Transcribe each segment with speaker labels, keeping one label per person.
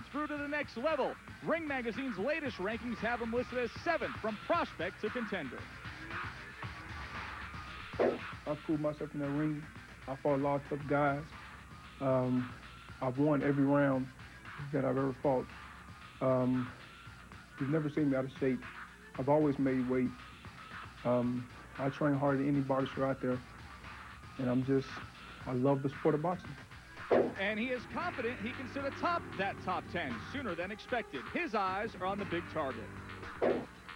Speaker 1: Jermain through to the next level. Ring Magazine's latest rankings have him listed as 7th from prospect to contender.
Speaker 2: I've proved myself in that ring. I fought a lot of tough guys. I've won every round that I've ever fought. You've never seen me out of shape. I've always made weight. I train harder than any boxer out there. And I love the sport of boxing.
Speaker 1: And he is confident he can sit atop that top 10 sooner than expected. His eyes are on the big target.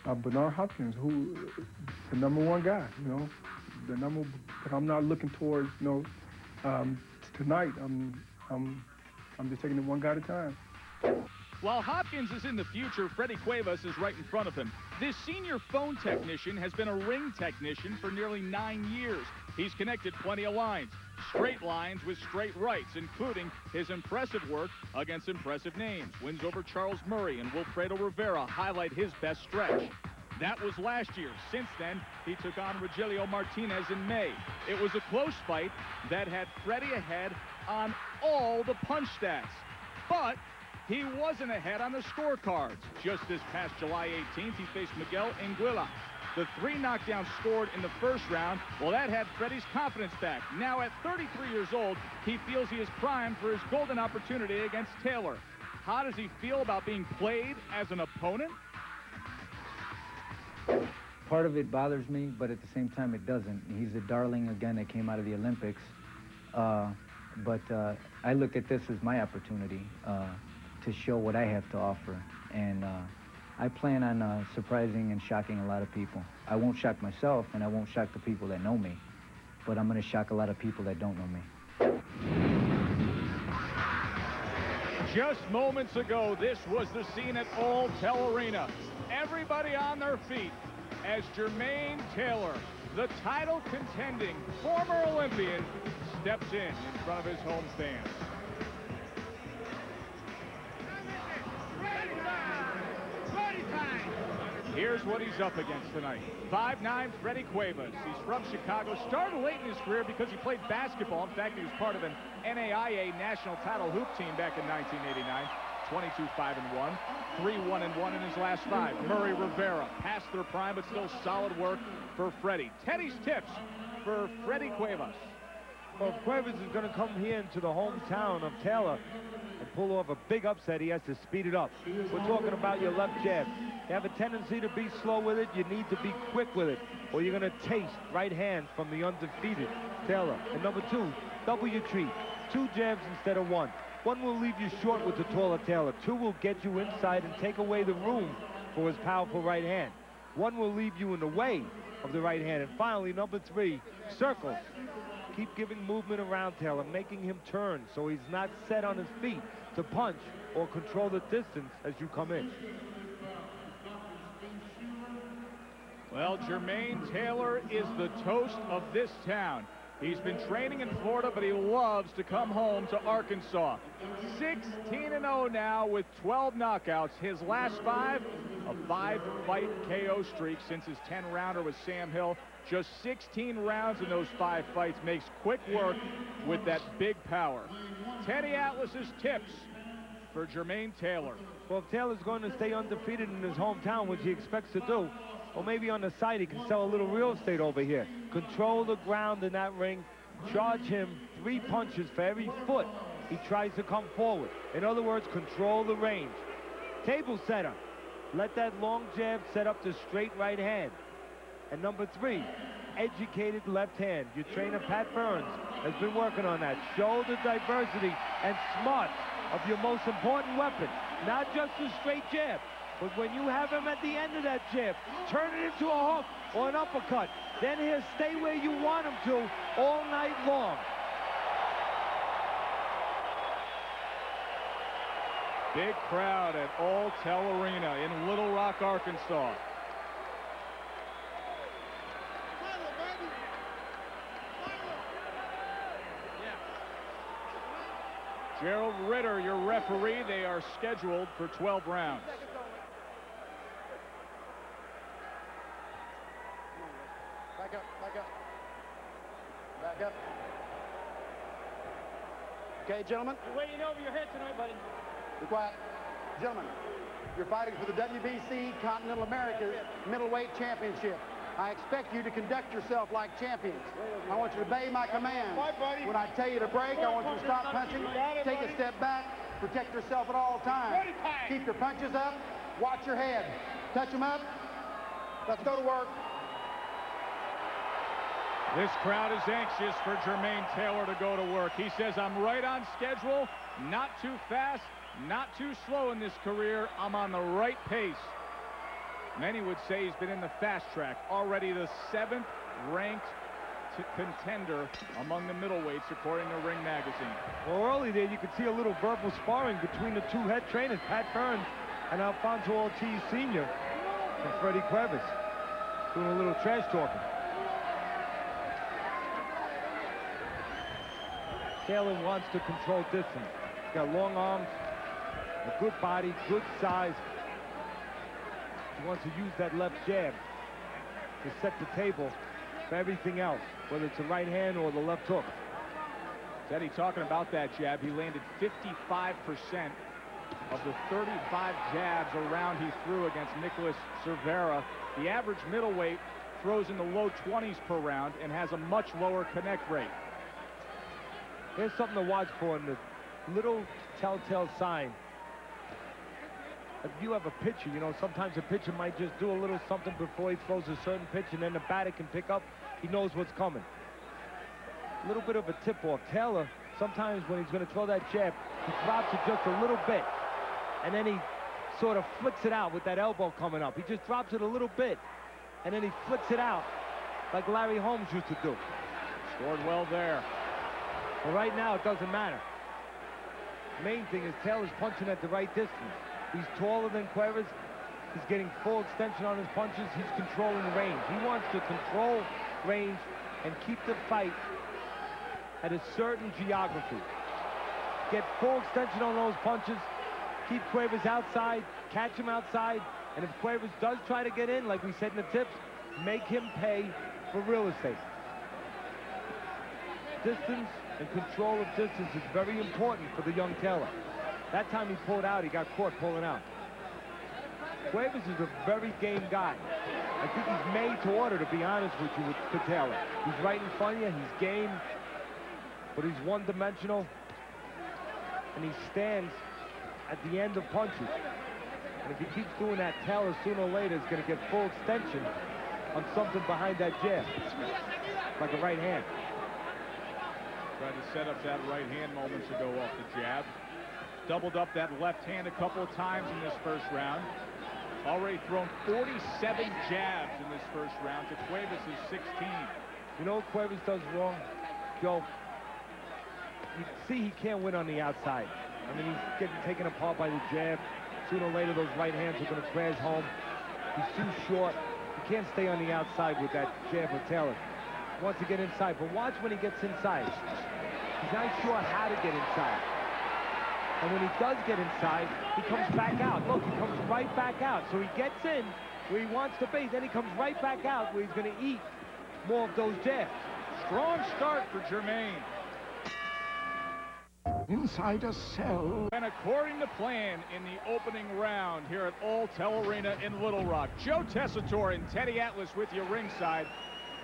Speaker 2: Bernard Hopkins, who the #1 guy, you know, but I'm not looking towards, you know, tonight. I'm just taking it one guy at a time.
Speaker 1: While Hopkins is in the future, Freddie Cuevas is right in front of him. This senior phone technician has been a ring technician for nearly 9 years. He's connected plenty of lines, straight lines with straight rights, including his impressive work against impressive names. Wins over Charles Murray and Wilfredo Rivera highlight his best stretch. That was last year. Since then, he took on Rogelio Martinez in May. It was a close fight that had Freddie ahead on all the punch stats. But he wasn't ahead on the scorecards. Just this past July 18th, he faced Miguel Anguilla. The 3 knockdowns scored in the first round, well, that had Freddie's confidence back. Now at 33 years old, he feels he is primed for his golden opportunity against Taylor. How does he feel about being played as an opponent?
Speaker 3: Part of it bothers me, but at the same time it doesn't. He's a darling again that came out of the Olympics. But I look at this as my opportunity to show what I have to offer. And I plan on surprising and shocking a lot of people. I won't shock myself, and I won't shock the people that know me, but I'm going to shock a lot of people that don't know me.
Speaker 1: Just moments ago, this was the scene at Alltel Arena. Everybody on their feet as Jermain Taylor, the title contending former Olympian, steps in front of his home fans. Here's what he's up against tonight. 5'9" Freddie Cuevas. He's from Chicago. Started late in his career because he played basketball. In fact, he was part of an NAIA national title hoop team back in 1989. 22-5-1, 3-1-1 in his last 5. Murray, Rivera, past their prime, but still solid work for Freddie. Teddy's tips for Freddie Cuevas.
Speaker 4: Well, if Cuevas is going to come here into the hometown of Taylor and pull off a big upset, he has to speed it up. We're talking about your left jab. You have a tendency to be slow with it. You need to be quick with it, or you're going to taste right hand from the undefeated Taylor. And number 2, double your treat. 2 jabs instead of 1. 1 will leave you short with the taller Taylor. 2 will get you inside and take away the room for his powerful right hand. 1 will leave you in the way of the right hand. And finally, number 3, circles. Keep giving movement around Taylor, making him turn so he's not set on his feet to punch or control the distance as you come in.
Speaker 1: Well, Jermain Taylor is the toast of this town. He's been training in Florida, but he loves to come home to Arkansas. 16-0 now with 12 knockouts. His last 5, a 5-fight KO streak since his 10-rounder with Sam Hill. Just 16 rounds in those 5 fights makes quick work with that big power. Teddy Atlas's tips for Jermain Taylor.
Speaker 4: Well, if Taylor's going to stay undefeated in his hometown, which he expects to do, or maybe on the side, he can sell a little real estate over here. Control the ground in that ring. Charge him 3 punches for every foot he tries to come forward. In other words, control the range. Table setter. Let that long jab set up the straight right hand. And number 3, educated left hand. Your trainer, Pat Burns, has been working on that. Show the diversity and smarts of your most important weapon. Not just the straight jab, but when you have him at the end of that jab, turn it into a hook or an uppercut. Then he'll stay where you want him to all night long.
Speaker 1: Big crowd at Alltel Arena in Little Rock, Arkansas. Gerald Ritter, your referee. They are scheduled for 12 rounds.
Speaker 5: Back up, back up. Back up. Okay, gentlemen.
Speaker 6: You're waiting over your head tonight, buddy.
Speaker 5: Be quiet. Gentlemen, you're fighting for the WBC Continental America Middleweight Championship. I expect you to conduct yourself like champions. I want you to obey my commands. When I tell you to break, I want you to stop punching, take a step back, protect yourself at all times. Keep your punches up, watch your head. Touch them up. Let's go to work.
Speaker 1: This crowd is anxious for Jermain Taylor to go to work. He says, I'm right on schedule, not too fast, not too slow in this career. I'm on the right pace. Many would say he's been in the fast track, already the 7th ranked contender among the middleweights, according to Ring Magazine.
Speaker 4: Well, early there, you could see a little verbal sparring between the two head trainers, Pat Burns and Alfonso Ortiz Sr. and Freddie Cuevas, doing a little trash talking. Taylor wants to control distance. He's got long arms, a good body, good size. He wants to use that left jab to set the table for everything else, whether it's the right hand or the left hook.
Speaker 1: Teddy, talking about that jab, he landed 55% of the 35 jabs around he threw against Nicholas Cervera. The average middleweight throws in the low 20s per round and has a much lower connect rate.
Speaker 4: Here's something to watch for in the little telltale sign. If you have a pitcher, you know, sometimes a pitcher might just do a little something before he throws a certain pitch, and then the batter can pick up. He knows what's coming. A little bit of a tip-off. Taylor, sometimes when he's going to throw that jab, he drops it just a little bit, and then he sort of flicks it out with that elbow coming up. He just drops it a little bit, and then he flicks it out like Larry Holmes used to do.
Speaker 1: Scored well there.
Speaker 4: But right now, it doesn't matter. The main thing is Taylor's punching at the right distance. He's taller than Cuevas. He's getting full extension on his punches. He's controlling range. He wants to control range and keep the fight at a certain geography. Get full extension on those punches. Keep Cuevas outside. Catch him outside. And if Cuevas does try to get in, like we said in the tips, make him pay for real estate. Distance and control of distance is very important for the young Taylor. That time he pulled out, he got caught pulling out. Cuevas is a very game guy. I think he's made to order, to be honest with you, with Taylor. He's right in front of you, he's game, but he's one-dimensional, and he stands at the end of punches. And if he keeps doing that, Taylor sooner or later is going to get full extension on something behind that jab, like a right hand.
Speaker 1: Tried to set up that right hand moments ago off the jab. Doubled up that left hand a couple of times in this first round. Already thrown 47 jabs in this first round to Cuevas' 16.
Speaker 4: You know what Cuevas does wrong, Joe? You see he can't win on the outside. I mean, he's getting taken apart by the jab. Sooner or later, those right hands are going to crash home. He's too short. He can't stay on the outside with that jab with Taylor. He wants to get inside, but watch when he gets inside. He's not sure how to get inside. And when he does get inside, he comes back out. Look, he comes right back out. So he gets in where he wants to be. Then he comes right back out where he's going to eat more of those jabs.
Speaker 1: Strong start for Jermain.
Speaker 6: Inside a cell.
Speaker 1: And according to plan in the opening round here at Alltel Arena in Little Rock, Joe Tessitore and Teddy Atlas with you ringside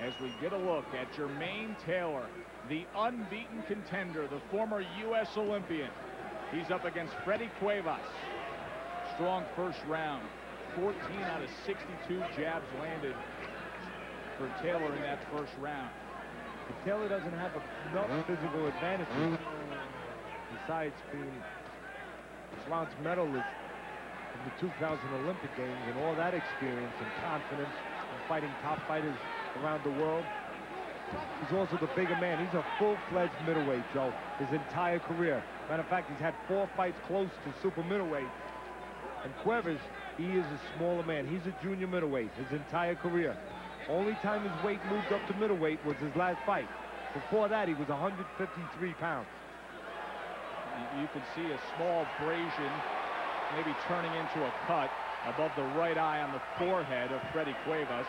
Speaker 1: as we get a look at Jermain Taylor, the unbeaten contender, the former U.S. Olympian. He's up against Freddie Cuevas. Strong first round. 14 out of 62 jabs landed for Taylor in that first round.
Speaker 4: But Taylor doesn't have enough physical advantage. Besides being a bronze medalist in the 2000 Olympic Games and all that experience and confidence and fighting top fighters around the world. He's also the bigger man. He's a full-fledged middleweight, Joe, his entire career. Matter of fact, he's had 4 fights close to super middleweight. And Cuevas, he is a smaller man. He's a junior middleweight his entire career. Only time his weight moved up to middleweight was his last fight. Before that, he was 153 pounds.
Speaker 1: You can see a small abrasion, maybe turning into a cut above the right eye on the forehead of Freddie Cuevas.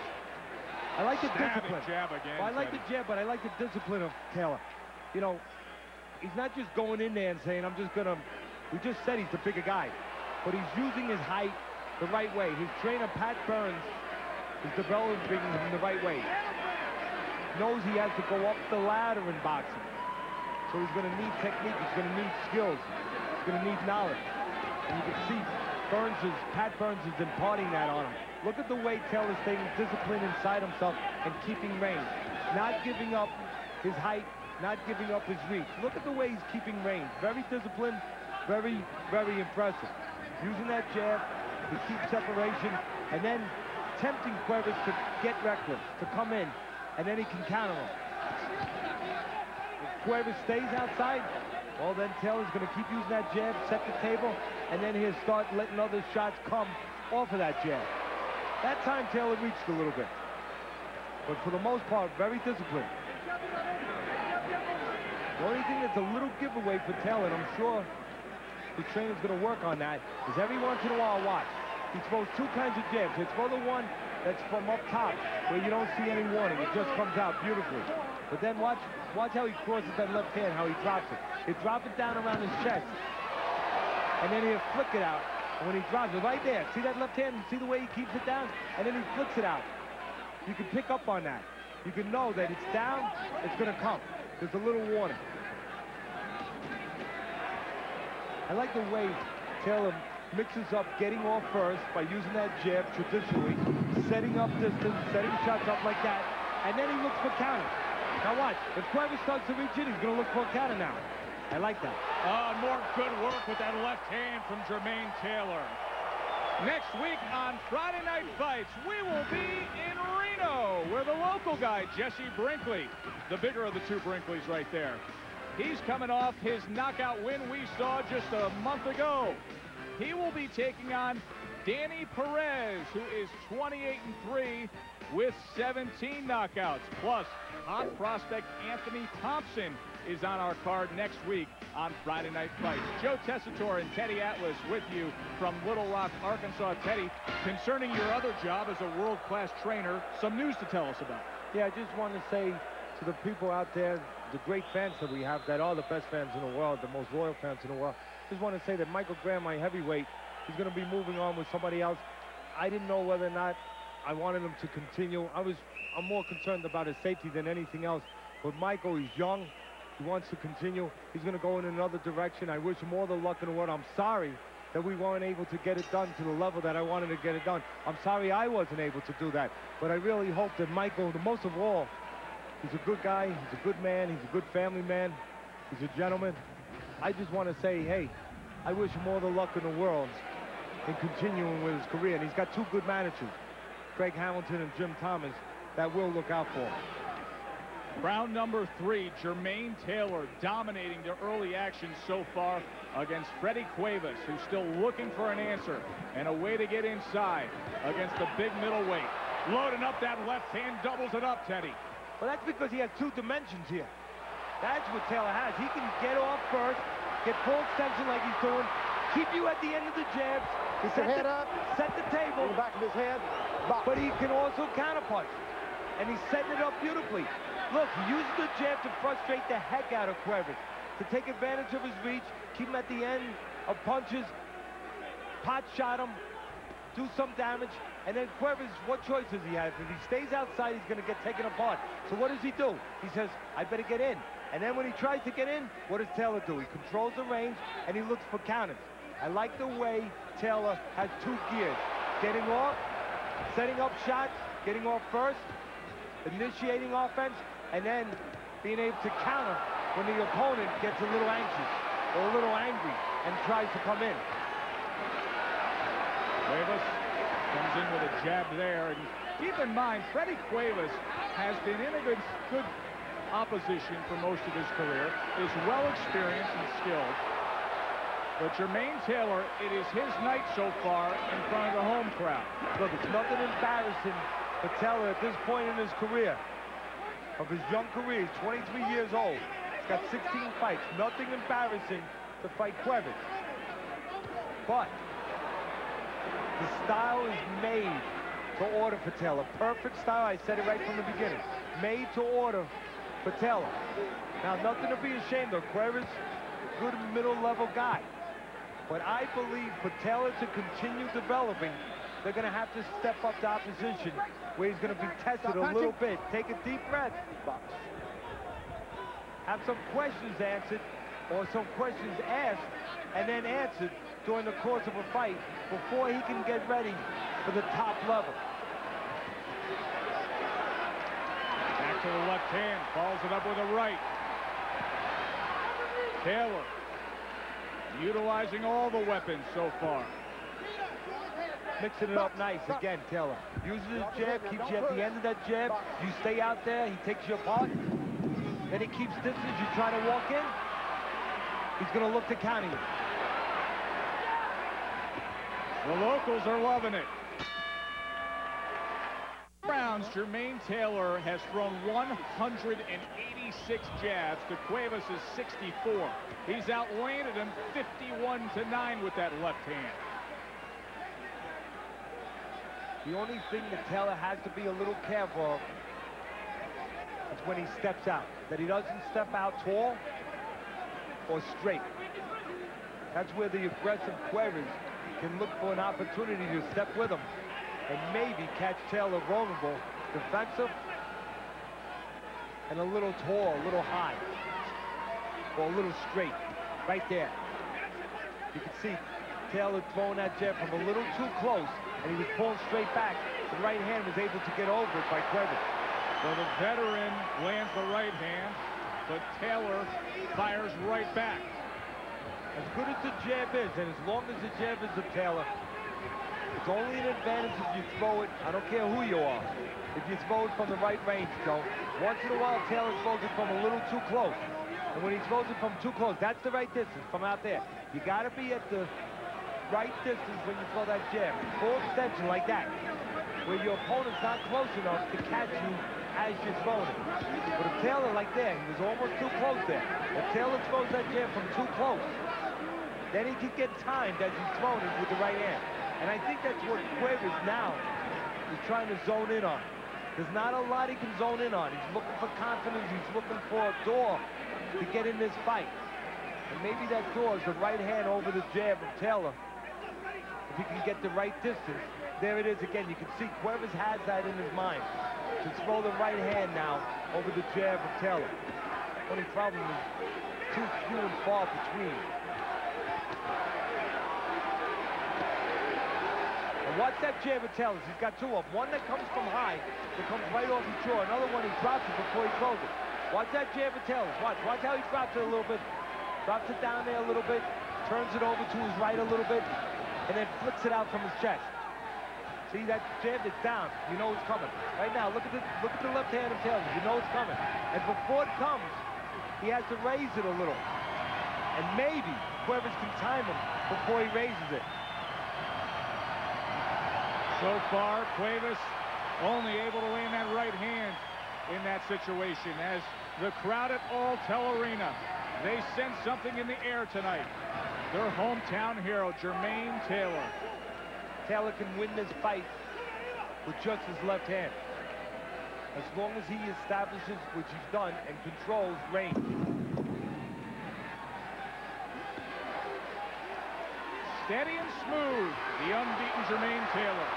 Speaker 4: I like the discipline.
Speaker 1: Jab again,
Speaker 4: well, I like the jab, but I like the discipline of Taylor. You know, he's not just going in there and saying, I'm just going to We just said he's the bigger guy, but he's using his height the right way. His trainer, Pat Burns, is developing him the right way. Knows he has to go up the ladder in boxing. So he's going to need technique, he's going to need skills, he's going to need knowledge. And you can see Pat Burns is imparting that on him. Look at the way Taylor's staying disciplined inside himself and keeping range. Not giving up his height, not giving up his reach. Look at the way he's keeping range. Very disciplined, very, very impressive. Using that jab to keep separation, and then tempting Cuevas to get reckless, to come in, and then he can counter him. If Cuevas stays outside, well, then Taylor's going to keep using that jab, set the table, and then he'll start letting other shots come off of that jab. That time, Taylor reached a little bit. But for the most part, very disciplined. The only thing that's a little giveaway for Taylor, and I'm sure his trainer's going to work on that, is every once in a while, watch. He throws two kinds of jabs. He throws the one that's from up top, where you don't see any warning. It just comes out beautifully. But then watch how he crosses that left hand, how he drops it. He'll drop it down around his chest, and then he'll flick it out. And when he drops it, right there, see that left hand? See the way he keeps it down? And then he flicks it out. You can pick up on that. You can know that it's down, it's going to come. There's a little warning. I like the way Taylor mixes up getting off first by using that jab traditionally, setting up distance, setting shots up like that, and then he looks for counter. Now watch, if Cuevas starts to reach in, he's going to look for a counter now. I like that.
Speaker 1: More good work with that left hand from Jermain Taylor. Next week on Friday Night Fights, we will be in Reno, where the local guy, Jesse Brinkley, the bigger of the two Brinkleys right there. He's coming off his knockout win we saw just a month ago. He will be taking on Danny Perez, who is 28-3 with 17 knockouts. Plus, hot prospect Anthony Thompson is on our card next week on Friday Night Fights. Joe Tessitore and Teddy Atlas with you from Little Rock, Arkansas. Teddy, concerning your other job as a world-class trainer, some news to tell us about.
Speaker 4: Yeah, I just want to say to the people out there, the great fans that we have, that are the best fans in the world, the most loyal fans in the world, just want to say that Michael Graham, my heavyweight, he's going to be moving on with somebody else. I didn't know whether or not I wanted him to continue. I'm more concerned about his safety than anything else. But Michael, he's young. He wants to continue. He's going to go in another direction. I wish him all the luck in the world. I'm sorry that we weren't able to get it done to the level that I wanted to get it done. I'm sorry I wasn't able to do that. But I really hope that Michael, the most of all, he's a good guy. He's a good man. He's a good family man. He's a gentleman. I just want to say, hey, I wish him all the luck in the world in continuing with his career. And he's got two good managers, Craig Hamilton and Jim Thomas, that will look out for him.
Speaker 1: Round number 3, Jermain Taylor dominating the early action so far against Freddie Cuevas, who's still looking for an answer and a way to get inside against the big middleweight. Loading up that left hand, doubles it up, Teddy.
Speaker 4: Well, that's because he has two dimensions here. That's what Taylor has. He can get off first, get full extension like he's doing, keep you at the end of the jabs,
Speaker 5: Get your head up,
Speaker 4: set the table,
Speaker 5: on the back of his head, box.
Speaker 4: but he can also counterpunch, and he's setting it up beautifully. Look, he uses the jab to frustrate the heck out of Cuevas, to take advantage of his reach, keep him at the end of punches, pot shot him, do some damage, and then Cuevas, what choice does he have? If he stays outside, he's going to get taken apart. So what does he do? He says, I better get in. And then when he tries to get in, what does Taylor do? He controls the range, and he looks for counters. I like the way Taylor has two gears. Getting off, setting up shots, getting off first, initiating offense, and then being able to counter when the opponent gets a little anxious or a little angry and tries to come in.
Speaker 1: Cuevas comes in with a jab there. And keep in mind, Freddie Cuevas has been in a good opposition for most of his career, is well experienced and skilled. But Jermain Taylor, it is his night so far in front of the home crowd.
Speaker 4: Look, it's nothing embarrassing for Taylor at this point in his career, of his young career. He's 23 years old. He's got 16 fights. Nothing embarrassing to fight Cuevas. But the style is made to order for Taylor. Perfect style. I said it right from the beginning. Made to order for Taylor. Now, nothing to be ashamed of. Cuevas, good middle-level guy. But I believe for Taylor to continue developing, they're going to have to step up the opposition where he's going to be tested a little bit. Take a deep breath. Have some questions answered or some questions asked and then answered during the course of a fight before he can get ready for the top level.
Speaker 1: Back to the left hand, follows it up with a right. Taylor utilizing all the weapons so far.
Speaker 4: Mixing it up nice again, Taylor. Uses his jab, keeps you at the end of that jab. You stay out there, he takes you apart. Then he keeps distance, you try to walk in. He's going to look to counter you.
Speaker 1: The locals are loving it. Rounds, Jermain Taylor has thrown 186 jabs to Cuevas' 64. He's outlanded him 51-9 with that left hand.
Speaker 4: The only thing that Taylor has to be a little careful of is when he steps out. That he doesn't step out tall or straight. That's where the aggressive Cuevas can look for an opportunity to step with him and maybe catch Taylor vulnerable, defensive, and a little tall, a little high, or a little straight, right there. You can see Taylor throwing that jab from a little too close, and he was pulling straight back. The right hand was able to get over it by Cuevas.
Speaker 1: So the veteran lands the right hand, but Taylor fires right back.
Speaker 4: As good as the jab is, and as long as the jab is of Taylor, it's only an advantage if you throw it. I don't care who you are. If you throw it from the right range, Joe. Once in a while, Taylor throws it from a little too close. And when he throws it from too close, that's the right distance from out there. You got to be at the right distance when you throw that jab. Full extension like that, where your opponent's not close enough to catch you as you're throwing it. But if Taylor, like there, he was almost too close there. If Taylor throws that jab from too close, then he can get timed as he's throwing it with the right hand. And I think that's what Cuevas now is trying to zone in on. There's not a lot he can zone in on. He's looking for confidence. He's looking for a door to get in this fight. And maybe that door is the right hand over the jab of Taylor. If he can get the right distance, there it is again. You can see Cuevas has that in his mind to throw the right hand now over the jab of Taylor. Only problem is too few and far between. Watch that jab of Taylor's. He's got two of them. One that comes from high, that comes right off his jaw. Another one, he drops it before he throws it. Watch that jab of Taylor's. Watch how he drops it a little bit. Drops it down there a little bit. Turns it over to his right a little bit. And then flicks it out from his chest. See, that jab is down. You know it's coming. Right now, look at the left hand of Taylor. You know it's coming. And before it comes, he has to raise it a little. And maybe Cuevas can time him before he raises it.
Speaker 1: So far, Cuevas only able to land that right hand in that situation as the crowd at Alltel Arena, they sense something in the air tonight. Their hometown hero, Jermain Taylor.
Speaker 4: Taylor can win this fight with just his left hand. As long as he establishes, which he's done, and controls range.
Speaker 1: Steady and smooth, the unbeaten Jermain Taylor.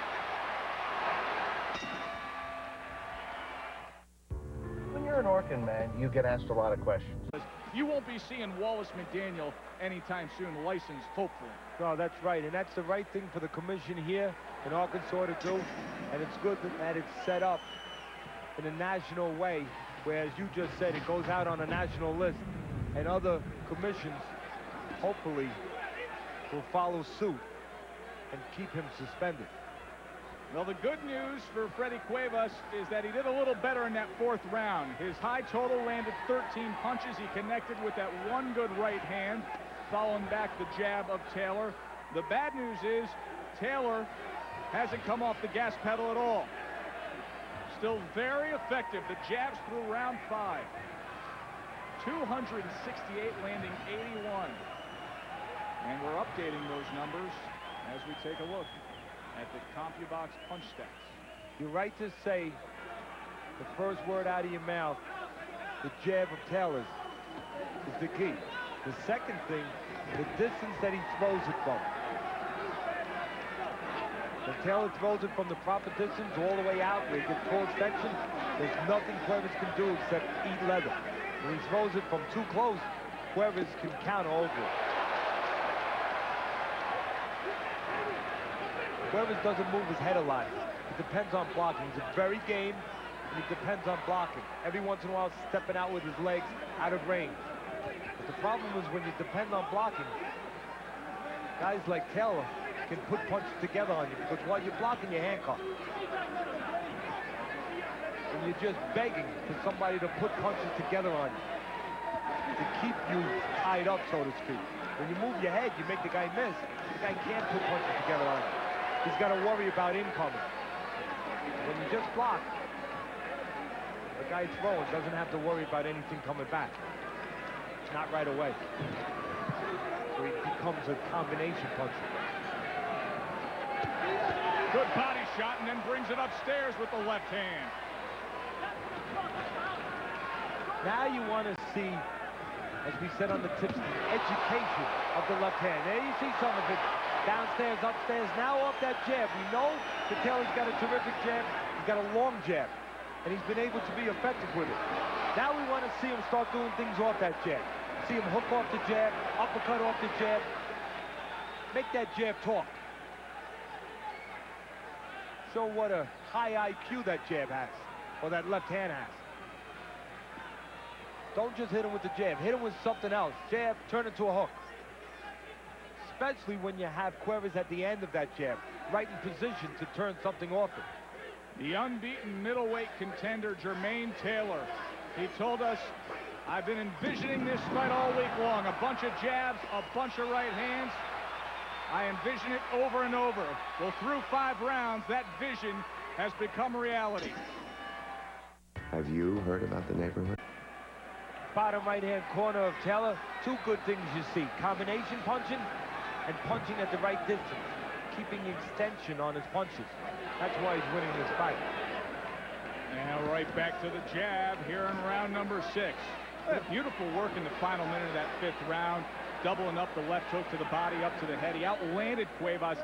Speaker 7: When you're an Orkin man, you get asked a lot of questions.
Speaker 1: You won't be seeing Wallace McDaniel anytime soon, licensed, hopefully.
Speaker 4: No, that's right, and that's the right thing for the commission here in Arkansas to do, and it's good that it's set up in a national way, where, as you just said, it goes out on a national list, and other commissions, hopefully, will follow suit and keep him suspended.
Speaker 1: Well, the good news for Freddie Cuevas is that he did a little better in that fourth round. His high total landed 13 punches. He connected with that one good right hand, following back the jab of Taylor. The bad news is Taylor hasn't come off the gas pedal at all. Still very effective. The jabs through round 5. 268 landing 81. And we're updating those numbers as we take a look at the CompuBox punch stats.
Speaker 4: You're right to say the first word out of your mouth, the jab of Taylor's, is the key. The second thing the distance that he throws it from. When Taylor throws it from the proper distance all the way out where he gets full extension, there's nothing Cuevas can do except eat leather. When he throws it from too close, Cuevas can counter over it. Cuevas doesn't move his head a lot. It depends on blocking. He's a very game, and he depends on blocking. Every once in a while, stepping out with his legs out of range. But the problem is when you depend on blocking, guys like Taylor can put punches together on you, because while you're blocking, you're handcuffed. And you're just begging for somebody to put punches together on you, to keep you tied up, so to speak. When you move your head, you make the guy miss. The guy can't put punches together on you. He's got to worry about incoming. When you just block, the guy throwing doesn't have to worry about anything coming back. Not right away. So he becomes a combination puncher.
Speaker 1: Good body shot, and then brings it upstairs with the left hand.
Speaker 4: Now you want to see, as we said on the tips, the education of the left hand. There you see some of it. Downstairs, upstairs, now off that jab. We know that Taylor's got a terrific jab. He's got a long jab, and he's been able to be effective with it. Now we want to see him start doing things off that jab. See him hook off the jab, uppercut off the jab. Make that jab talk. Show what a high IQ that jab has, or that left hand has. Don't just hit him with the jab. Hit him with something else. Jab, turn it to a hook. Especially when you have Cuevas at the end of that jab, right in position to turn something off it.
Speaker 1: The unbeaten middleweight contender, Jermain Taylor. He told us, I've been envisioning this fight all week long. A bunch of jabs, a bunch of right hands. I envision it over and over. Well, through 5 rounds, that vision has become reality.
Speaker 8: Have you heard about the neighborhood?
Speaker 4: Bottom right-hand corner of Taylor, 2 good things you see. Combination punching and punching at the right distance. Keeping extension on his punches. That's why he's winning this fight.
Speaker 1: Now right back to the jab here in round number 6. Beautiful work in the final minute of that 5th round. Doubling up the left hook to the body, up to the head. He outlanded Cuevas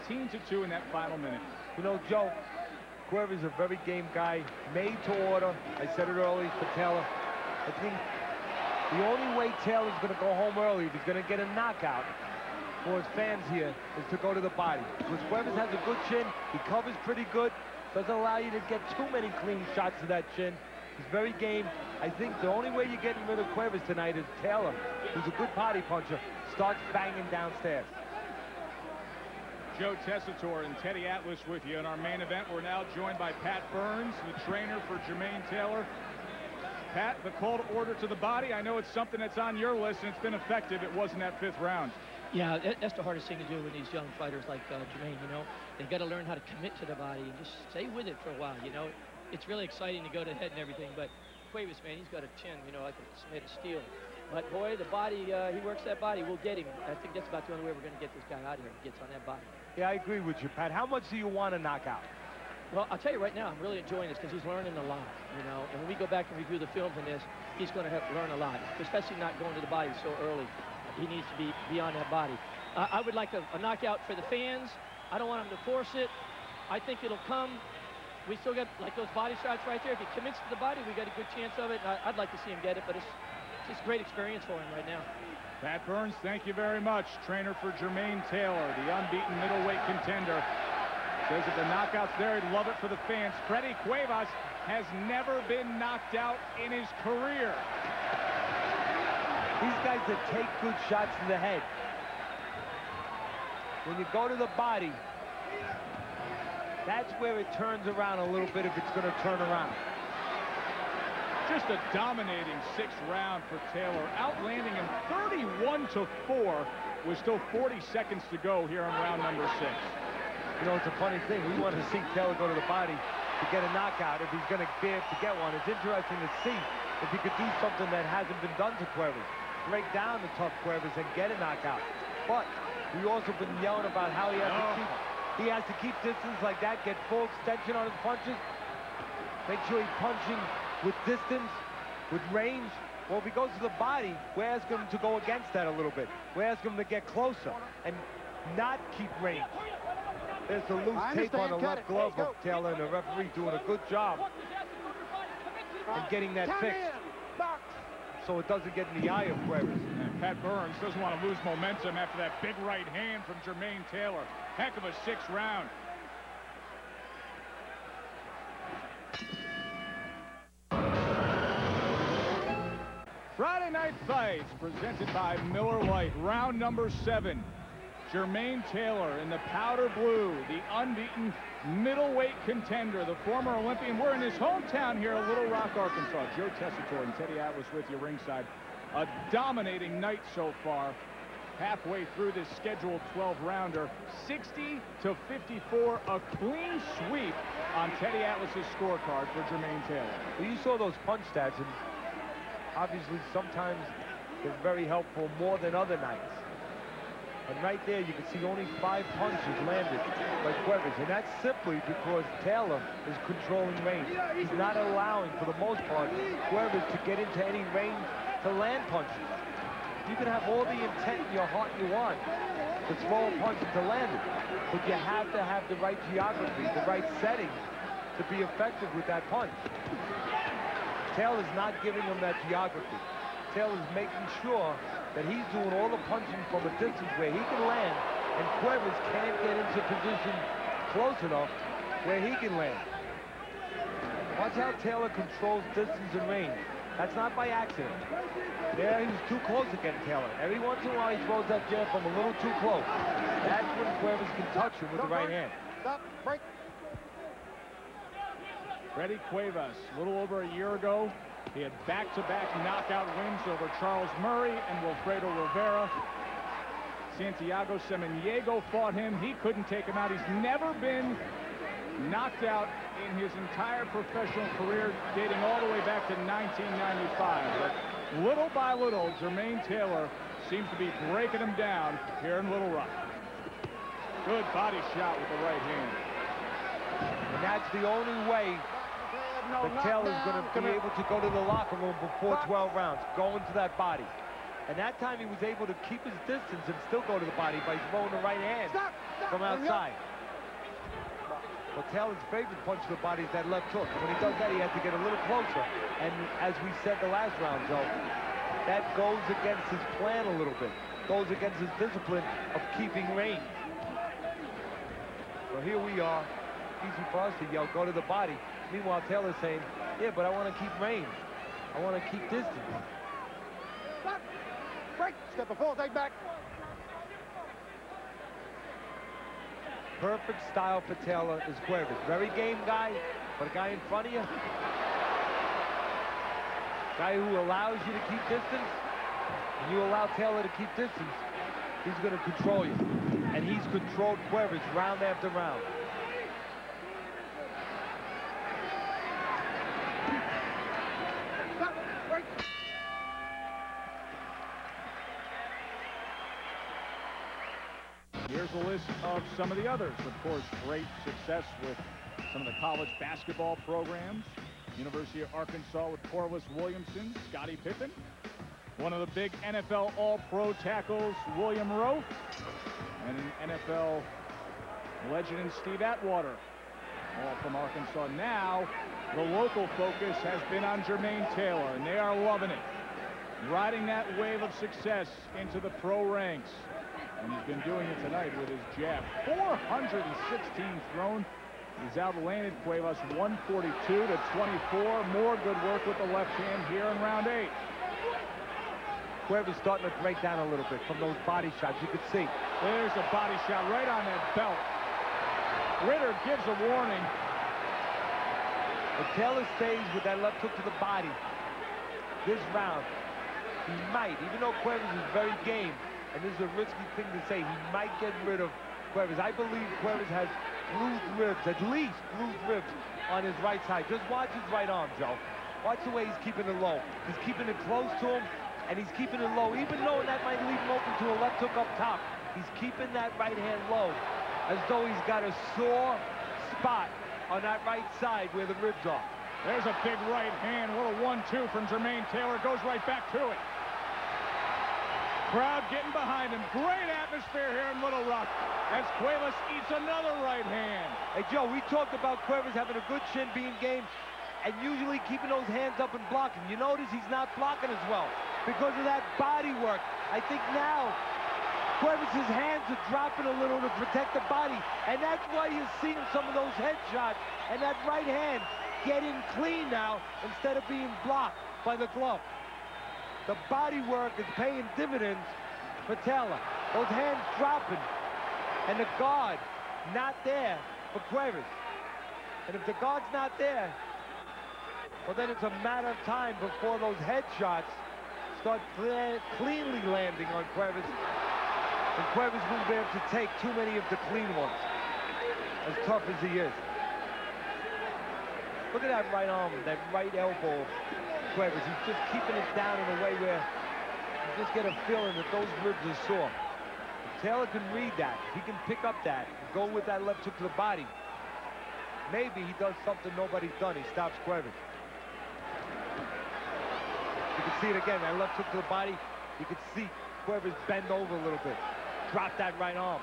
Speaker 1: 18-2 in that final minute.
Speaker 4: You know, Joe, Cuevas is a very game guy, made to order. I said it earlier for Taylor. I think the only way Taylor's going to go home early, if he's going to get a knockout for his fans here, is to go to the body. Because Cuevas has a good chin. He covers pretty good. Doesn't allow you to get too many clean shots to that chin. He's very game. I think the only way you're getting rid of Cuevas tonight is Taylor, who's a good body puncher, starts banging downstairs.
Speaker 1: Joe Tessitore and Teddy Atlas with you. In our main event, we're now joined by Pat Burns, the trainer for Jermain Taylor. Pat, the call to order to the body, I know it's something that's on your list, and it's been effective. It was in that 5th round.
Speaker 9: Yeah, that's the hardest thing to do with these young fighters like Jermain, you know. They've got to learn how to commit to the body and just stay with it for a while, you know. It's really exciting to go to head and everything, but Cuevas, man, he's got a chin, you know, like it's made of steel. But, boy, the body, he works that body. We'll get him. I think that's about the only way we're going to get this guy out of here. He gets on that body.
Speaker 4: Yeah, I agree with you, Pat. How much do you want to knock out?
Speaker 9: Well, I'll tell you right now, I'm really enjoying this because he's learning a lot, you know. And when we go back and review the film from this, he's going to have to learn a lot, especially not going to the body so early. He needs to be on that body. I would like a knockout for the fans. I don't want him to force it. I think it'll come. We still got, like, those body shots right there. If he commits to the body, we got a good chance of it. I'd like to see him get it, but it's just a great experience for him right now.
Speaker 1: Pat Burns, thank you very much. Trainer for Jermain Taylor, the unbeaten middleweight contender. Says if the knockout's there, he'd love it for the fans. Freddie Cuevas has never been knocked out in his career.
Speaker 4: These guys that take good shots to the head, when you go to the body, that's where it turns around a little bit if it's going to turn around.
Speaker 1: Just a dominating 6th round for Taylor, outlanding him 31-4 with still 40 seconds to go here in round number 6.
Speaker 4: You know, it's a funny thing. We want to see Taylor go to the body to get a knockout if he's going to be able to get one. It's interesting to see if he could do something that hasn't been done to Cuevas. Break down the tough Cuevas and get a knockout. But we've also been yelling about how he has to keep distance like that, get full extension on his punches, make sure he's punching with distance, with range. Well, if he goes to the body, we're asking him to go against that a little bit. We're asking him to get closer and not keep range. There's the loose tape on the left glove of Taylor, and the referee doing a good job in getting that fixed so it doesn't get in the eye of Cuevas.
Speaker 1: And Pat Burns doesn't want to lose momentum after that big right hand from Jermain Taylor. Heck of a 6th round. Friday Night Fights presented by Miller Lite. Round number 7. Jermain Taylor in the powder blue, the unbeaten middleweight contender, the former Olympian. We're in his hometown here in Little Rock, Arkansas. Joe Tessitore and Teddy Atlas with you ringside. A dominating night so far. Halfway through this scheduled 12-rounder, 60-54, a clean sweep on Teddy Atlas's scorecard for Jermain Taylor.
Speaker 4: Well, you saw those punch stats, and obviously sometimes they're very helpful more than other nights. And right there, you can see only 5 punches landed by Cuevas, and that's simply because Taylor is controlling range. He's not allowing, for the most part, Cuevas to get into any range to land punches. You can have all the intent in your heart you want to throw a punch and to land it, but you have to have the right geography, the right setting to be effective with that punch. Taylor's not giving him that geography. Taylor's making sure that he's doing all the punching from a distance where he can land, and Cuevas can't get into position close enough where he can land. Watch how Taylor controls distance and range. That's not by accident. There, he was too close again, Taylor. Every once in a while, he throws that jab from a little too close. That's when Cuevas can touch him with the right hand.
Speaker 5: Stop, break.
Speaker 1: Freddie Cuevas, a little over a year ago, he had back-to-back knockout wins over Charles Murray and Alfredo Rivera. Santiago Semeniego fought him. He couldn't take him out. He's never been knocked out in his entire professional career, dating all the way back to 1995. But little by little, Jermain Taylor seems to be breaking him down here in Little Rock. Good body shot with the right hand.
Speaker 4: And that's the only way that Taylor's going to be able to go to the locker room before 12 rounds, go into that body. And that time he was able to keep his distance and still go to the body by throwing the right hand from outside. Well, Taylor's favorite punch to the body is that left hook. When he does that, he has to get a little closer. And as we said the last round, Joe, that goes against his plan a little bit. Goes against his discipline of keeping range. So here we are. Easy for us to yell, go to the body. Meanwhile, Taylor's saying, yeah, but I want to keep range. I want to keep distance.
Speaker 5: Stop. Break. Step a full, take back.
Speaker 4: Perfect style for Taylor is Cuevas. Very game guy, but a guy in front of you. Guy who allows you to keep distance. And you allow Taylor to keep distance, he's going to control you. And he's controlled Cuevas round after round.
Speaker 1: Here's a list of some of the others. Of course, great success with some of the college basketball programs. University of Arkansas with Corliss Williamson, Scottie Pippen. One of the big NFL All-Pro tackles, William Rowe. And an NFL legend in Steve Atwater, all from Arkansas. Now, the local focus has been on Jermain Taylor, and they are loving it. Riding that wave of success into the pro ranks. And he's been doing it tonight with his jab. 416 thrown. He's outlanded Cuevas 142-24. More good work with the left hand here in round 8.
Speaker 4: Cuevas starting to break down a little bit from those body shots. You could see.
Speaker 1: There's a body shot right on that belt. Ritter gives a warning.
Speaker 4: If Taylor stays with that left hook to the body this round, he might, even though Cuevas is very game, and this is a risky thing to say, he might get rid of Cuevas. I believe Cuevas has bruised ribs, at least bruised ribs on his right side. Just watch his right arm, Joe. Watch the way he's keeping it low. He's keeping it close to him, and he's keeping it low. Even though that might leave him open to a left hook up top, he's keeping that right hand low, as though he's got a sore spot on that right side where the ribs are.
Speaker 1: There's a big right hand. What a 1-2 from Jermain Taylor. Goes right back to it. Crowd getting behind him. Great atmosphere here in Little Rock as Cuevas eats another right hand.
Speaker 4: Hey, Joe, we talked about Cuevas having a good shin, being game, and usually keeping those hands up and blocking. You notice he's not blocking as well because of that body work. I think now Cuevas' hands are dropping a little to protect the body, and that's why you're seeing some of those headshots and that right hand get in clean now instead of being blocked by the glove. The body work is paying dividends for Taylor. Those hands dropping, and the guard not there for Cuevas. And if the guard's not there, well, then it's a matter of time before those headshots start cleanly landing on Cuevas. And Cuevas won't be able to take too many of the clean ones, as tough as he is. Look at that right arm, that right elbow of Cuevas. He's just keeping it down in a way where you just get a feeling that those ribs are sore. Taylor can read that. He can pick up that and go with that left hook to the body. Maybe he does something nobody's done. He stops Cuevas. You can see it again, that left hook to the body. You can see Cuevas bend over a little bit. Drop that right arm.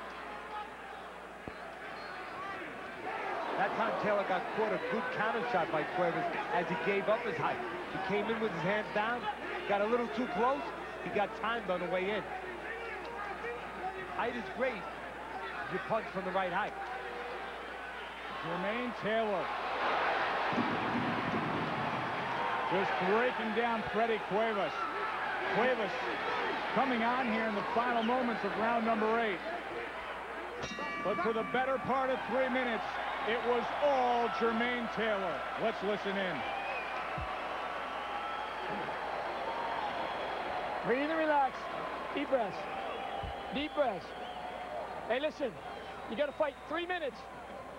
Speaker 4: That time Taylor got caught a good counter shot by Cuevas as he gave up his height. He came in with his hands down, got a little too close. He got timed on the way in. Height is great. You punch from the right height.
Speaker 1: Jermain Taylor just breaking down Freddie Cuevas. Cuevas coming on here in the final moments of round number 8. But for the better part of 3 minutes, it was all Jermain Taylor. Let's listen in.
Speaker 10: Breathe and relax. Deep breaths. Deep breaths. Hey, listen. You got to fight 3 minutes.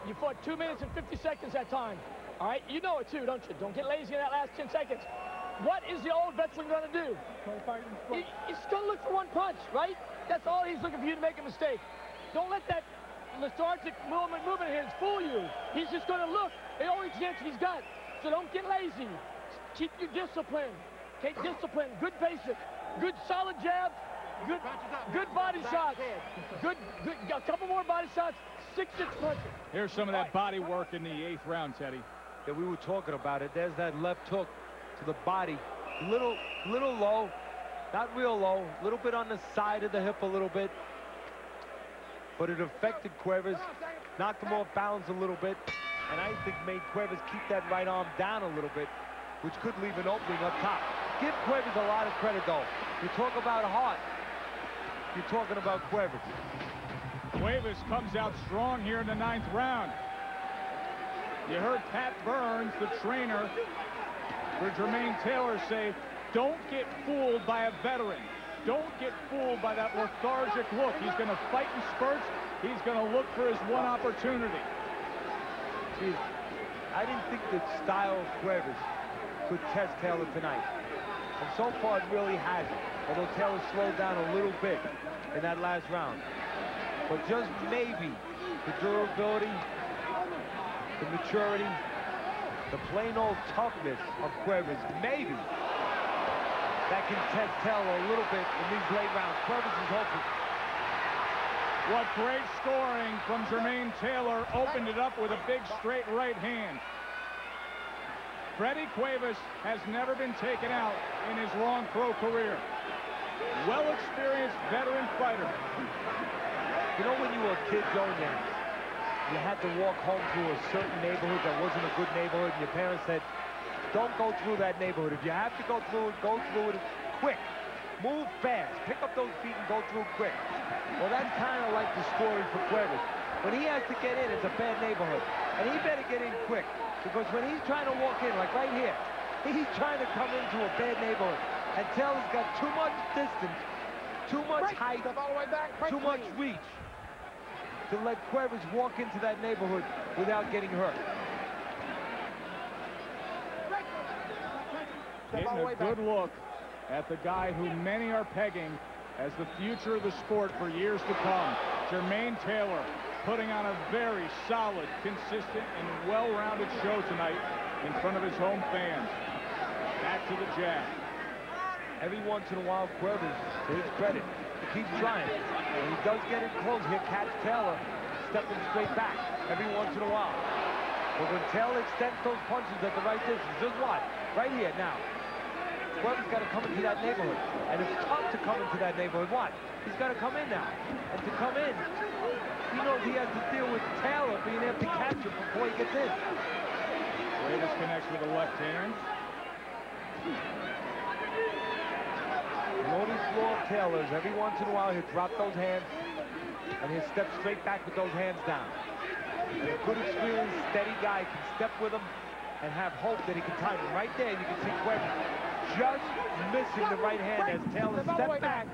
Speaker 10: You fought 2 minutes and 50 seconds that time. All right? You know it, too, don't you? Don't get lazy in that last 10 seconds. What is the old veteran going to do? He's going to look for one punch, right? That's all he's looking for you to make a mistake. Don't let that lethargic movement here fool you. He's just going to look at the only chance he's got. So don't get lazy. Keep your discipline. Take discipline. Good basic. Good solid jab. Good body shots. Good. A couple more body shots. 6-6 punches.
Speaker 1: Here's some of that body work in the 8th round, Teddy.
Speaker 4: Yeah, we were talking about it. There's that left hook to the body. Little low. Not real low. A little bit on the side of the hip a little bit. But it affected Cuevas, knocked him off balance a little bit, and I think made Cuevas keep that right arm down a little bit, which could leave an opening up top. Give Cuevas a lot of credit, though. You talk about heart, you're talking about Cuevas.
Speaker 1: Cuevas comes out strong here in the 9th round. You heard Pat Burns, the trainer for Jermain Taylor, say, don't get fooled by a veteran. Don't get fooled by that lethargic look. He's going to fight in spurts. He's going to look for his one opportunity.
Speaker 4: See, I didn't think the style of Cuevas could test Taylor tonight. And so far, it really hasn't. Although Taylor slowed down a little bit in that last round. But just maybe the durability, the maturity, the plain old toughness of Cuevas, maybe that can test Taylor a little bit in these late rounds. Cuevas is hoping.
Speaker 1: What great scoring from Jermain Taylor. Opened it up with a big straight right hand. Freddie Cuevas has never been taken out in his long pro career. Well-experienced veteran fighter.
Speaker 4: You know when you were a kid, Joe, you had to walk home through a certain neighborhood that wasn't a good neighborhood, and your parents said, don't go through that neighborhood. If you have to go through it quick. Move fast. Pick up those feet and go through quick. Well, that's kind of like the story for Cuevas. When he has to get in, it's a bad neighborhood. And he better get in quick. Because when he's trying to walk in, like right here, he's trying to come into a bad neighborhood. And Taylor's got too much distance, too much height, too much reach to let Cuevas walk into that neighborhood without getting hurt.
Speaker 1: Getting a good look at the guy who many are pegging as the future of the sport for years to come. Jermain Taylor putting on a very solid, consistent, and well-rounded show tonight in front of his home fans. Back to the jab.
Speaker 4: Every once in a while, Cuevas, to his credit, he keeps trying. When he does get in close, he'll catch Taylor stepping straight back every once in a while. But when Taylor extends those punches at the right distance, just watch, right here now. Cuevas got to come into that neighborhood. And it's tough to come into that neighborhood. Watch, he's got to come in now. And to come in, he knows he has to deal with Taylor being able to catch him before he gets in.
Speaker 1: Cuevas connects with the left hand.
Speaker 4: Loading floor of Taylor's. Every once in a while, he'll drop those hands, and he'll step straight back with those hands down. And a good, experienced, steady guy can step with him and have hope that he can time him. Right there, you can see Cuevas just missing the right hand as Taylor steps back,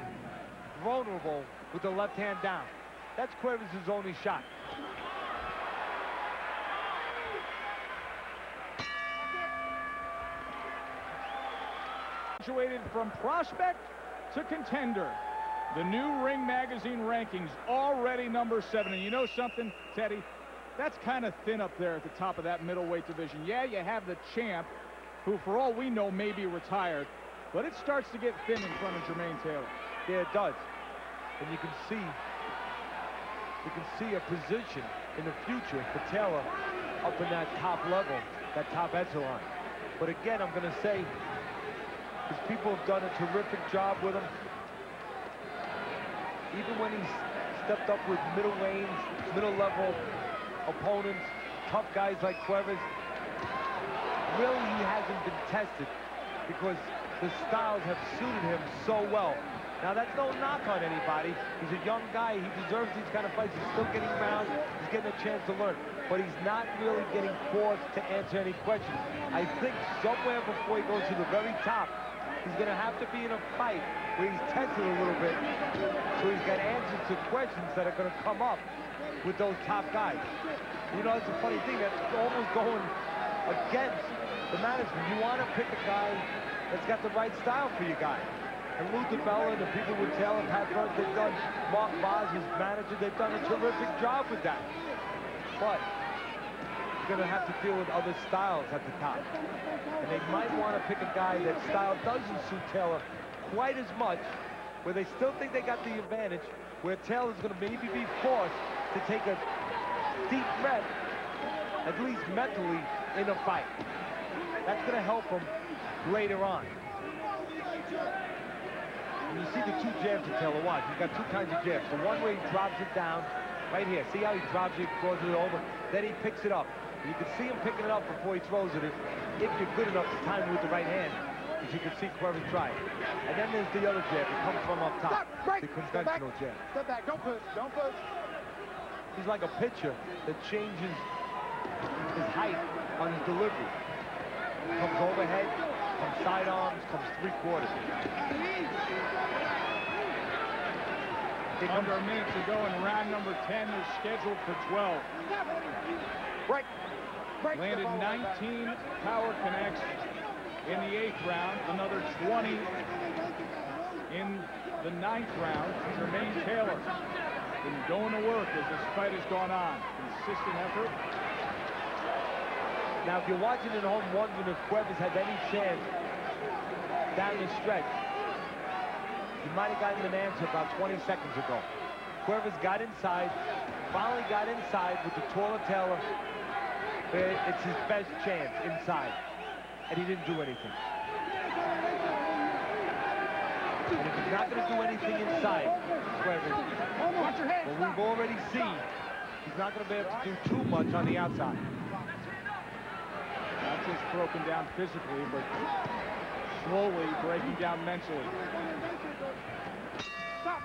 Speaker 4: vulnerable with the left hand down. That's Cuevas' only shot.
Speaker 1: Graduated from prospect to contender. The new Ring Magazine rankings already number 7. And you know something, Teddy? That's kind of thin up there at the top of that middleweight division. Yeah, you have the champ, who for all we know may be retired, but it starts to get thin in front of Jermain Taylor.
Speaker 4: Yeah, it does. And you can see a position in the future for Taylor up in that top level, that top echelon. But again, I'm going to say, his people have done a terrific job with him. Even when he's stepped up with middleweights, middle-level opponents, tough guys like Cuevas, really he hasn't been tested because the styles have suited him so well. Now, that's no knock on anybody. He's a young guy. He deserves these kind of fights. He's still getting rounds. He's getting a chance to learn. But he's not really getting forced to answer any questions. I think somewhere before he goes to the very top, he's going to have to be in a fight where he's tested a little bit, so he's got answers to questions that are going to come up with those top guys. You know, it's a funny thing. That's almost going against the management. You want to pick a guy that's got the right style for your guy. And Lou DiBella and the people with Taylor, Pat Burns, they've done, Mark Boz, his manager, they've done a terrific job with that. But you're going to have to deal with other styles at the top. And they might want to pick a guy that style doesn't suit Taylor quite as much, where they still think they got the advantage, where Taylor's going to maybe be forced to take a deep breath, at least mentally, in a fight. That's going to help him later on. And you see the two jabs of Taylor. Watch, he's got two kinds of jabs. The one where he drops it down, right here. See how he drops it, crosses it over? Then he picks it up. And you can see him picking it up before he throws it, if you're good enough to time it with the right hand, as you can see Cuevas try it. And then there's the other jab. It comes from up top, the conventional jab.
Speaker 5: Step back, don't push, don't push.
Speaker 4: He's like a pitcher that changes his height on his delivery. Comes overhead, comes sidearms, comes three-quarters.
Speaker 1: Under a minute to go in round number 10 is scheduled for 12.
Speaker 5: Break.
Speaker 1: Landed 19 power connects in the 8th round, another 20 in the 9th round. Jermain Taylor been going to work as this fight has gone on. Consistent effort.
Speaker 4: Now, if you're watching at home wondering if Cuevas has any chance down the stretch, he might have gotten an answer about 20 seconds ago. Cuevas got inside, finally got inside with the taller Taylor. It's his best chance inside, and he didn't do anything. And if he's not going to do anything inside, Cuevas, well, we've already seen he's not going to be able to do too much on the outside.
Speaker 1: Not just broken down physically, but slowly breaking down mentally.
Speaker 5: Stop.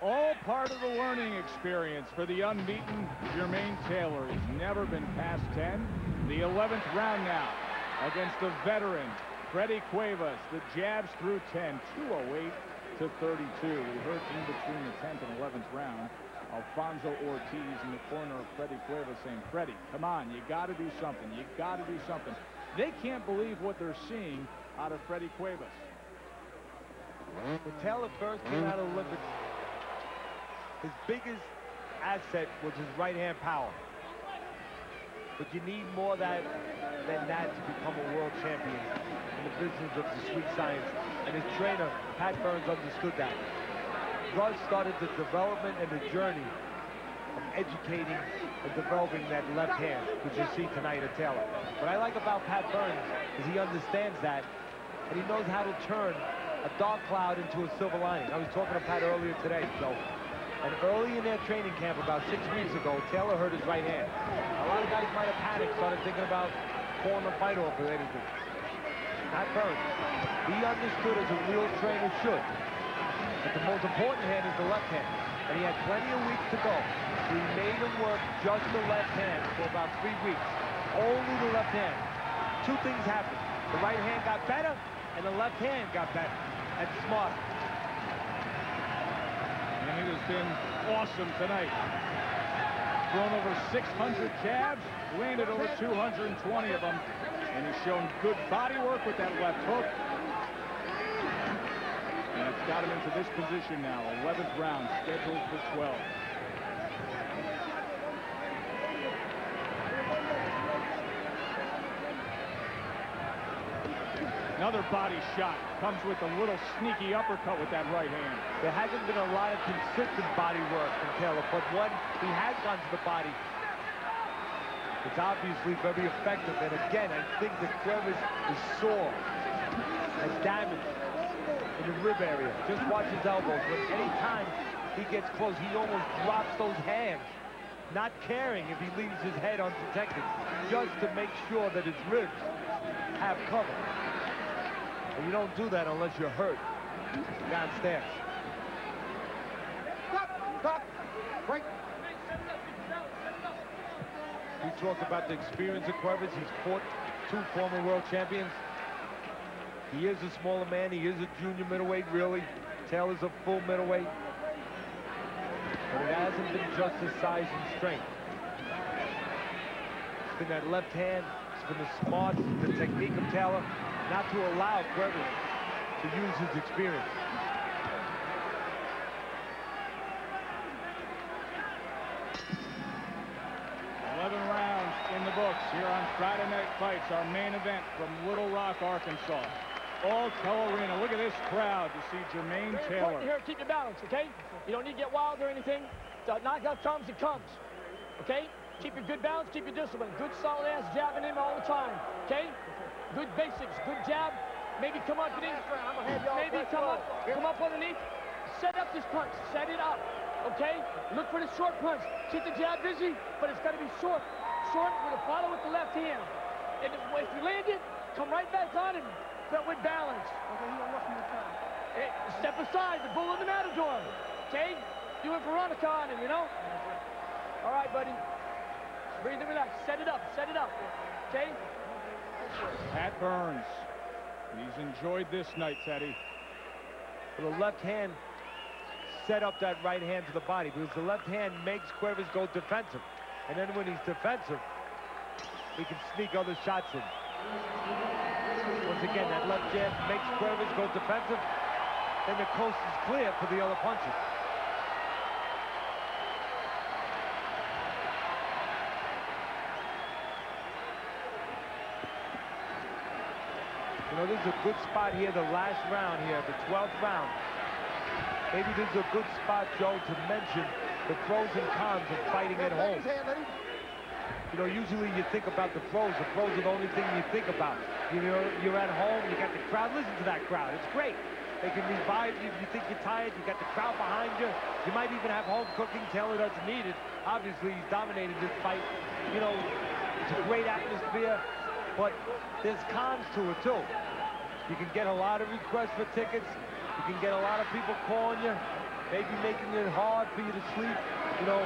Speaker 1: All part of the learning experience for the unbeaten Jermain Taylor. He's never been past 10. The 11th round now against the veteran Freddie Cuevas. The jabs through 10, 208 to 32. We heard in between the 10th and 11th round, Alfonso Ortiz in the corner of Freddie Cuevas saying, Freddie, come on, you got to do something. You got to do something. They can't believe what they're seeing out of Freddie Cuevas.
Speaker 4: When Taylor first came out of the Olympics, his biggest asset was his right-hand power. But you need more than that to become a world champion in the business of the sweet science. And his trainer, Pat Burns, understood that. Thus started the development and the journey of educating and developing that left hand, which you see tonight at Taylor. What I like about Pat Burns is he understands that, and he knows how to turn a dark cloud into a silver lining. I was talking to Pat earlier today, Joe. And early in their training camp, about 6 weeks ago, Taylor hurt his right hand. A lot of guys might have panicked, started thinking about pulling the fight off related to Pat Burns. He understood, as a real trainer should, that the most important hand is the left hand. And he had plenty of weeks to go. So he made him work just the left hand for about 3 weeks. Only the left hand. Two things happened. The right hand got better, and the left hand got better and smarter.
Speaker 1: And he has been awesome tonight. Thrown over 600 jabs, landed over 220 of them, and he's shown good body work with that left hook. And it's got him into this position now, 11th round, scheduled for 12. Another body shot. Comes with a little sneaky uppercut with that right hand.
Speaker 4: There hasn't been a lot of consistent body work from Taylor, but when he has gone to the body, it's obviously very effective. And again, I think that Cuevas is sore and damaged in the rib area. Just watch his elbows. But any time he gets close, he almost drops those hands, not caring if he leaves his head unprotected, just to make sure that his ribs have cover. And you don't do that unless you're hurt downstairs.
Speaker 5: Stop. Break.
Speaker 4: We talked about the experience of Cuevas. He's fought 2 former world champions. He is a smaller man. He is a junior middleweight, really. Taylor's a full middleweight. But it hasn't been just his size and strength. It's been that left hand. It's been the smarts, the technique of Taylor, not to allow Cuevas to use his experience.
Speaker 1: Rounds in the books here on Friday Night Fights, our main event from Little Rock, Arkansas. Alltel Arena. Look at this crowd to see Jermain Taylor.
Speaker 10: Here, keep your balance, okay? You don't need to get wild or anything. Knockout comes, it comes, okay? Keep your good balance, keep your discipline. Good solid ass jabbing him all the time, okay? Good basics, good jab. Maybe come up underneath. Maybe come up underneath. Set up this punch. Set it up. Okay? Look for the short punch. Keep the jab busy, but it's got to be short. Short with a follow with the left hand. And if you land it, come right back on him, but with balance. Okay, he don't rush me this time. Hey, step aside, the bull in the matador. Okay? You and Veronica on him, you know? All right, buddy. Breathe and relax. Set it up. Set it up. Okay?
Speaker 1: Pat Burns. He's enjoyed this night, Teddy.
Speaker 4: The left hand set up that right hand to the body, because the left hand makes Cuevas go defensive. And then when he's defensive, he can sneak other shots in. Once again, that left jab makes Cuevas go defensive. Then the coast is clear for the other punches. You know, this is a good spot here, the last round here, the 12th round. Maybe this is a good spot, Joe, to mention the pros and cons of fighting at home. You know, usually you think about the pros. The pros are the only thing you think about. You're at home, you got the crowd. Listen to that crowd. It's great. They can revive you if you think you're tired. You got the crowd behind you. You might even have home cooking. Taylor doesn't need it. Obviously, he's dominated this fight. You know, it's a great atmosphere, but there's cons to it, too. You can get a lot of requests for tickets. You can get a lot of people calling you, maybe making it hard for you to sleep. You know,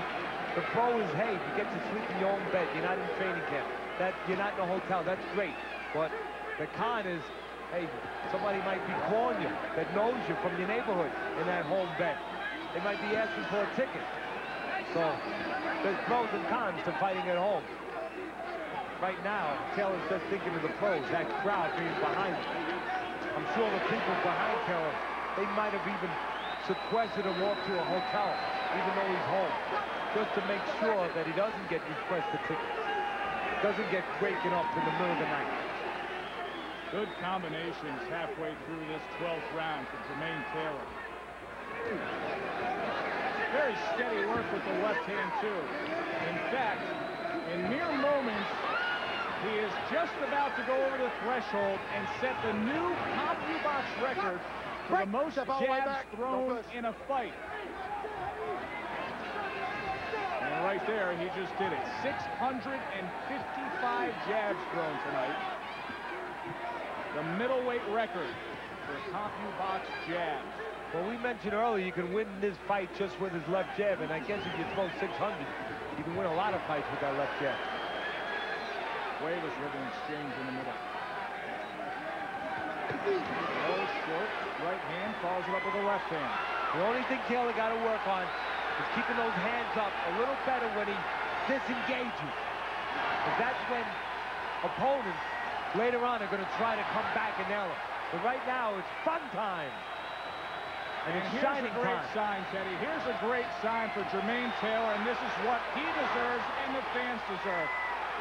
Speaker 4: the pro is, hey, you get to sleep in your own bed. You're not in training camp. You're not in a hotel. That's great. But the con is, hey, somebody might be calling you that knows you from your neighborhood in that home bed. They might be asking for a ticket. So there's pros and cons to fighting at home. Right now, Taylor's just thinking of the pros, that crowd being behind him. I'm sure the people behind Taylor, they might have even sequestered him off to a hotel, even though he's home. just to make sure that he doesn't get requested tickets. Doesn't get waken up in the middle of the night.
Speaker 1: Good combinations halfway through this 12th round for Jermain Taylor. Very steady work with the left hand, too. In fact, in mere moments, he is just about to go over the threshold and set the new CompuBox record for the most jabs thrown in a fight. And right there, he just did it. 655 jabs thrown tonight. The middleweight record for CompuBox jabs.
Speaker 4: Well, we mentioned earlier you can win this fight just with his left jab, and I guess if you throw 600, you can win a lot of fights with that left jab.
Speaker 1: Cuevas with an exchange in the middle. Low, short, right hand, follows it up with the left hand.
Speaker 4: The only thing Taylor got to work on is keeping those hands up a little better when he disengages. Because that's when opponents later on are going to try to come back and nail him. But right now, it's fun time. And it's shining time.
Speaker 1: Here's a great sign, Teddy. Here's a great sign for Jermain Taylor, and this is what he deserves and the fans deserve.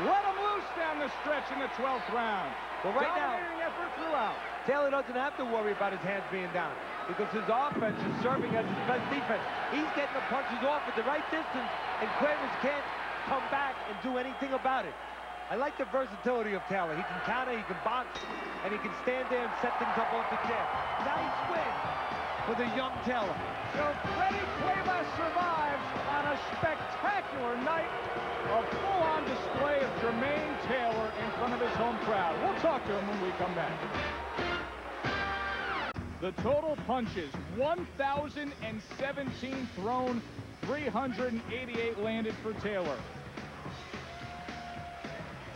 Speaker 1: Let him loose down the stretch in the 12th round.
Speaker 4: Well, right now,
Speaker 1: dominating effort throughout.
Speaker 4: Taylor doesn't have to worry about his hands being down because his offense is serving as his best defense. He's getting the punches off at the right distance, and Cuevas can't come back and do anything about it. I like the versatility of Taylor. He can counter, he can box, and he can stand there and set things up off the jab. Nice win for the young Taylor.
Speaker 1: So Freddie Cuevas survives on a spectacular night of full-on display of Jermain Taylor in front of his home crowd. We'll talk to him when we come back. The total punches, 1,017 thrown, 388 landed for Taylor.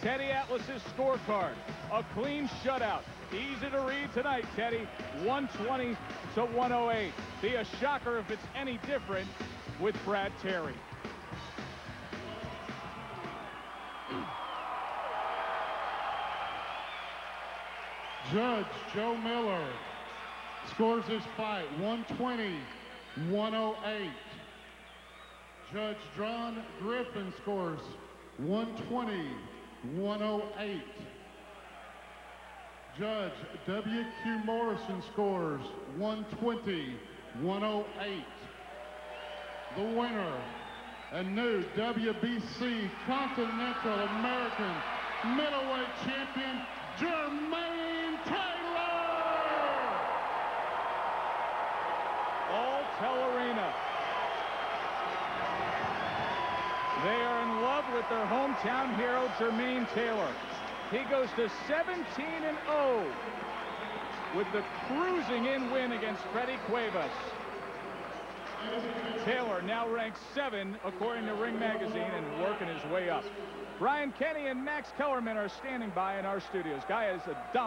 Speaker 1: Teddy Atlas's scorecard, a clean shutout. Easy to read tonight, Teddy. 120 to 108. Be a shocker if it's any different with Brad Terry.
Speaker 6: Judge Joe Miller scores this fight 120-108. Judge John Griffin scores 120-108. Judge W.Q. Morrison scores 120-108. The winner, a new WBC Continental American Middleweight Champion, Jermain Taylor!
Speaker 1: Alltel Arena. They are in love with their hometown hero, Jermain Taylor. He goes to 17-0 with the cruising-in win against Freddie Cuevas. Taylor now ranks 7 according to Ring Magazine and working his way up. Brian Kenny and Max Kellerman are standing by in our studios. Guy is a dominant.